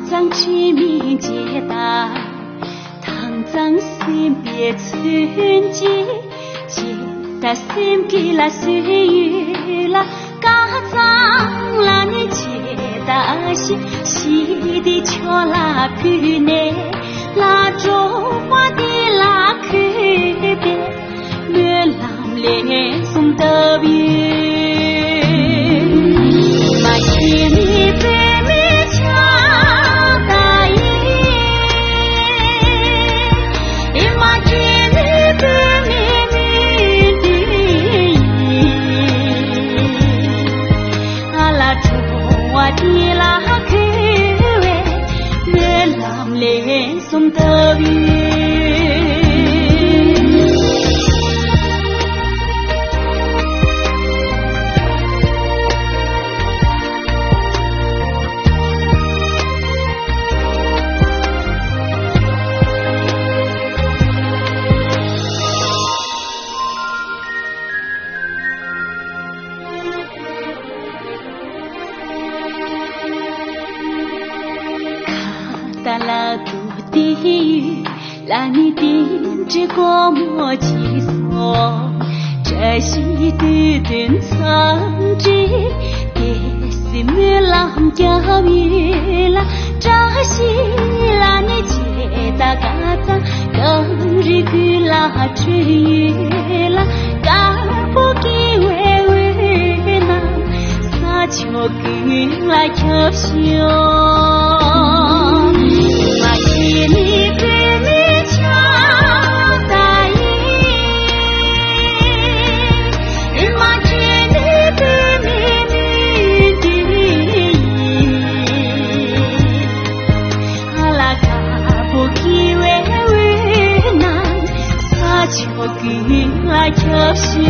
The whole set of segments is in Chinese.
藏之名皆大，唐藏心别寸金，皆大心给了岁月了，嘎藏了你皆大心，西的桥拉去呢，拉中华的拉去边，月朗连送的边。送的看到了地狱，让你定制过莫计算，这是对顿藏着，也是没浪叫鱼了，这是让你接大嘎子，更日去拉追月了，干不给微微那，撒球给来跳秀。来跳秀，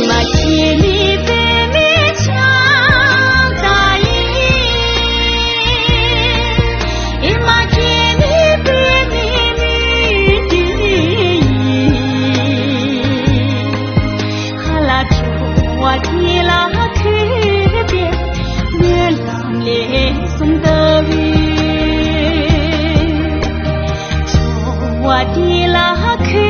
马千里北面强大意，马千里北面女的，哈拉住我的拉去边，月亮里送的雨，我的拉去。